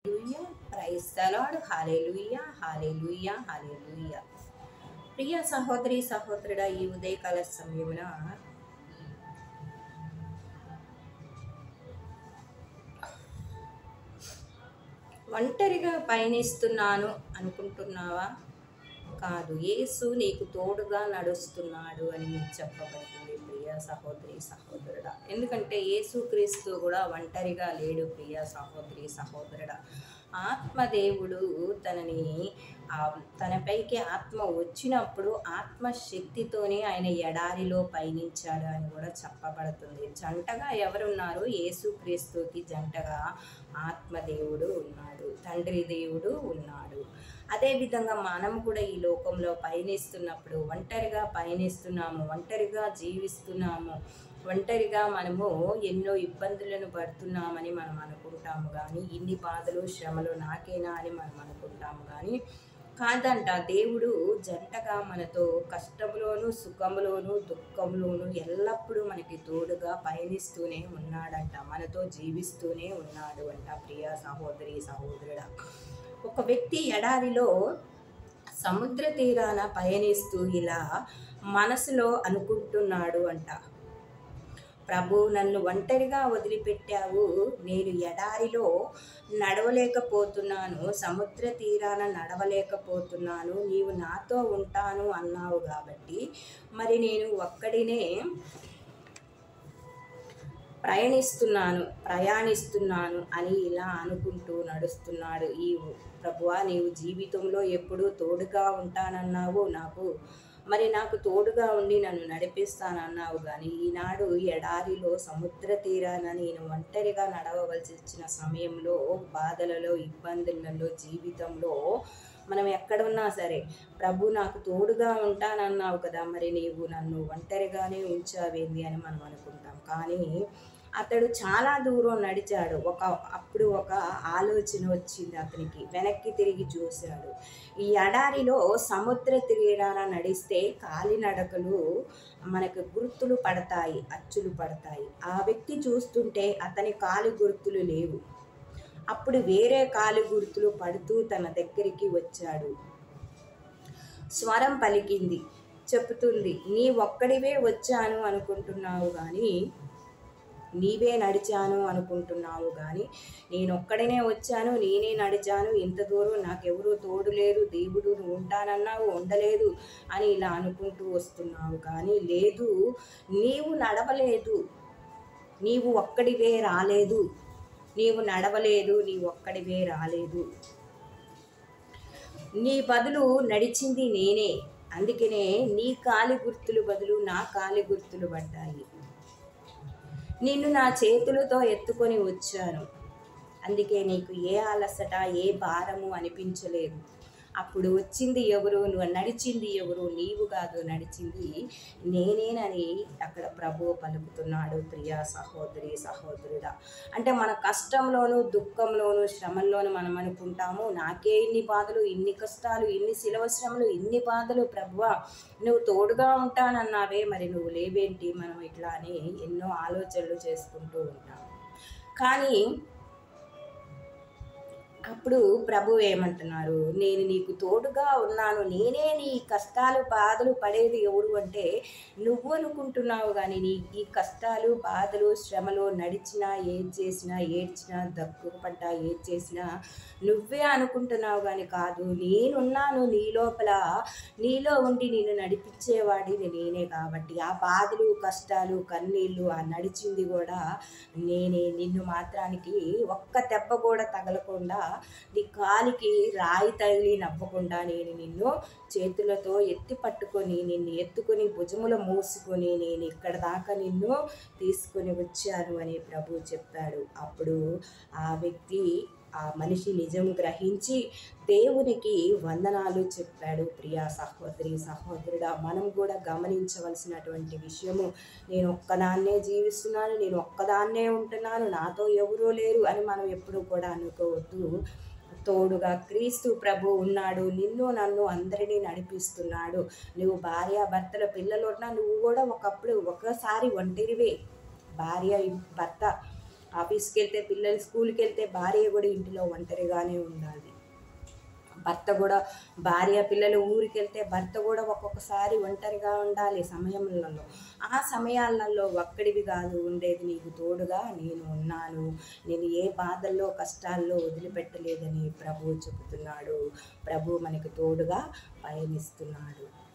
Hallelujah praise the lord హల్లెలూయా హల్లెలూయా హల్లెలూయా. ప్రియ సహోదరి సహోదరుడా, ఈ ఉదయకాల సమయమున ఒంటరిగా పయనిస్తున్నాను అనుకుంటున్నావా? కాదు, యేసు నీకు తోడుగా నడుస్తున్నాడు అని చెప్పబడుతుంది ప్రియ సహోదరి సహోదరుడా. ఎందుకంటే యేసుక్రీస్తు కూడా ఒంటరిగా లేడు ప్రియ సహోదరి సహోదరుడా. ఆత్మదేవుడు తనపైకి ఆత్మ వచ్చినప్పుడు ఆత్మశక్తితోనే ఆయన ఎడారిలో పయనించాడు అని కూడా చెప్పబడుతుంది. జంటగా ఎవరున్నారు? యేసుక్రీస్తుకి జంటగా ఆత్మదేవుడు ఉన్నాడు, తండ్రి దేవుడు ఉన్నాడు. అదేవిధంగా మనం కూడా ఈ లోకంలో పయనిస్తున్నప్పుడు ఒంటరిగా పయనిస్తున్నాము, ఒంటరిగా జీవిస్తున్నాము, ఒంటరిగా మనము ఎన్నో ఇబ్బందులను పడుతున్నామని మనం అనుకుంటాము. కానీ ఇన్ని బాధలు శ్రమలు నాకేనా అని మనం అనుకుంటాము. కానీ కాదంట, దేవుడు జంటగా మనతో కష్టంలోను సుఖంలోను దుఃఖంలోను ఎల్లప్పుడూ మనకి తోడుగా పయనిస్తూనే ఉన్నాడంట, మనతో జీవిస్తూనే ఉన్నాడు అంట ప్రియ సహోదరి సహోదరుడా. ఒక వ్యక్తి ఎడారిలో సముద్ర తీరాన పయనిస్తూ ఇలా మనసులో అనుకుంటున్నాడు అంట, ప్రభు నన్ను ఒంటరిగా వదిలిపెట్టావు, నేను ఎడారిలో నడవలేకపోతున్నాను, సముద్ర తీరాన నడవలేకపోతున్నాను, నీవు నాతో ఉంటాను అన్నావు కాబట్టి మరి నేను ఒక్కడినే ప్రయాణిస్తున్నాను అని ఇలా అనుకుంటూ నడుస్తున్నాడు. ఈ ప్రభువా, నీవు జీవితంలో ఎప్పుడూ తోడుగా ఉంటానన్నావు, నాకు తోడుగా ఉండి నన్ను నడిపిస్తానన్నావు. కానీ ఈనాడు ఎడారిలో సముద్ర తీరాన నేను ఒంటరిగా నడవవలసి వచ్చిన సమయంలో, బాధలలో ఇబ్బందులలో జీవితంలో మనం ఎక్కడున్నా సరే, ప్రభు నాకు తోడుగా ఉంటానన్నావు కదా, మరి నీవు నన్ను ఒంటరిగానే ఉంచావేంది అని మనం అనుకుంటాం. కానీ అతడు చాలా దూరం నడిచాడు. అప్పుడు ఒక ఆలోచన వచ్చింది అతనికి. వెనక్కి తిరిగి చూశాడు. ఈ ఎడారిలో సముద్ర తీరాన నడిస్తే కాలినడకలు మనకు గుర్తులు పడతాయి, అచ్చులు పడతాయి. ఆ వ్యక్తి చూస్తుంటే అతని కాలి గుర్తులు లేవు. అప్పుడు వేరే కాలి గుర్తులు పడుతూ తన దగ్గరికి వచ్చాడు. స్వరం పలికింది, చెప్తుంది, నీ ఒక్కడివే వచ్చాను అనుకుంటున్నావు కానీ, నీవే నడిచాను అనుకుంటున్నావు కానీ, నేనొక్కడనే వచ్చాను, నేనే నడిచాను, ఇంత దూరం నాకెవరూ తోడు లేరు, దేవుడు నువ్వు ఉంటానన్నావు, ఉండలేదు అని ఇలా అనుకుంటూ వస్తున్నావు. కానీ లేదు, నీవు నడవలేదు, నీవు ఒక్కడివే రాలేదు, నీవు నడవలేదు, నీ ఒక్కడివే రాలేదు, నీ బదులు నడిచింది నేనే. అందుకనే నీ కాలి గుర్తులు బదులు నా కాలి గుర్తులు పడ్డాయి. నిన్ను నా చేతులతో ఎత్తుకొని వచ్చాను, అందుకే నీకు ఏ అలసట ఏ భారము అనిపించలేదు. అప్పుడు వచ్చింది ఎవరు? నువ్వు నడిచింది ఎవరు? నీవు కాదు, నడిచింది నేనేనని అక్కడ ప్రభువు పలుకుతున్నాడు ప్రియ సహోదరి సహోదరుడా. అంటే మన కష్టంలోను దుఃఖంలోను శ్రమల్లోనూ మనం అనుకుంటాము, నాకే ఇన్ని బాధలు, ఇన్ని కష్టాలు, ఇన్ని శిలువ శ్రమలు, ఇన్ని బాధలు, ప్రభువా నువ్వు తోడుగా ఉంటానన్నావే, మరి నువ్వు లేవేంటి? మనం ఇట్లా అని ఎన్నో ఆలోచనలు చేసుకుంటూ ఉంటాం. కానీ అప్పుడు ప్రభు ఏమంటున్నారు? నేను నీకు తోడుగా ఉన్నాను, నేనే నీ కష్టాలు బాధలు పడేది ఎవరు అంటే నువ్వు అనుకుంటున్నావు. కానీ నీ ఈ కష్టాలు బాధలు శ్రమలు నడిచినా, ఏది చేసినా, ఏడ్చినా, దగ్గుపడ్డా, ఏది చేసినా నువ్వే అనుకుంటున్నావు. కానీ కాదు, నేనున్నాను నీ లోపల, నీలో ఉండి నేను నడిపించేవాడిని నేనే. కాబట్టి ఆ బాధలు కష్టాలు కన్నీళ్ళు ఆ నడిచింది కూడా నేనే. నిన్ను మాత్రానికి ఒక్క దెబ్బ కూడా తగలకుండా, నీ కాలికి రాయి తగిలి నవ్వకుండా నేను నిన్ను చేతులతో ఎత్తి పట్టుకొని, నిన్ను ఎత్తుకొని భుజములో మోసుకొని నేను ఇక్కడ దాకా నిన్ను తీసుకొని వచ్చాను అని ప్రభు చెప్పాడు. అప్పుడు ఆ మనిషి నిజం గ్రహించి దేవునికి వందనాలు చెప్పాడు. ప్రియా సహోదరి సహోదరుడా, మనం కూడా గమనించవలసినటువంటి విషయము, నేను ఒక్కదాన్నే జీవిస్తున్నాను, నేను ఒక్కదాన్నే ఉంటున్నాను, నాతో ఎవరూ లేరు అని మనం ఎప్పుడూ కూడా అనుకోవద్దు. తోడుగా క్రీస్తు ప్రభు ఉన్నాడు, నిన్ను నన్ను అందరినీ నడిపిస్తున్నాడు. నువ్వు భార్యాభర్తల పిల్లలు ఉన్నా నువ్వు కూడా ఒకసారి ఒంటరివే. భార్య భర్త ఆఫీస్కి వెళ్తే, పిల్లలు స్కూల్కి వెళ్తే, భార్య కూడా ఇంటిలో ఒంటరిగానే ఉండాలి. భర్త కూడా, భార్య పిల్లలు ఊరికి వెళ్తే భర్త కూడా ఒక్కొక్కసారి ఒంటరిగా ఉండాలి సమయములలో. ఆ సమయాలలో ఒక్కడివి కాదు ఉండేది, నీకు తోడుగా నేను ఉన్నాను, నేను ఏ బాధల్లో కష్టాల్లో వదిలిపెట్టలేదని ప్రభువు చెబుతున్నాడు. ప్రభు మనకు తోడుగా పయనిస్తున్నాడు.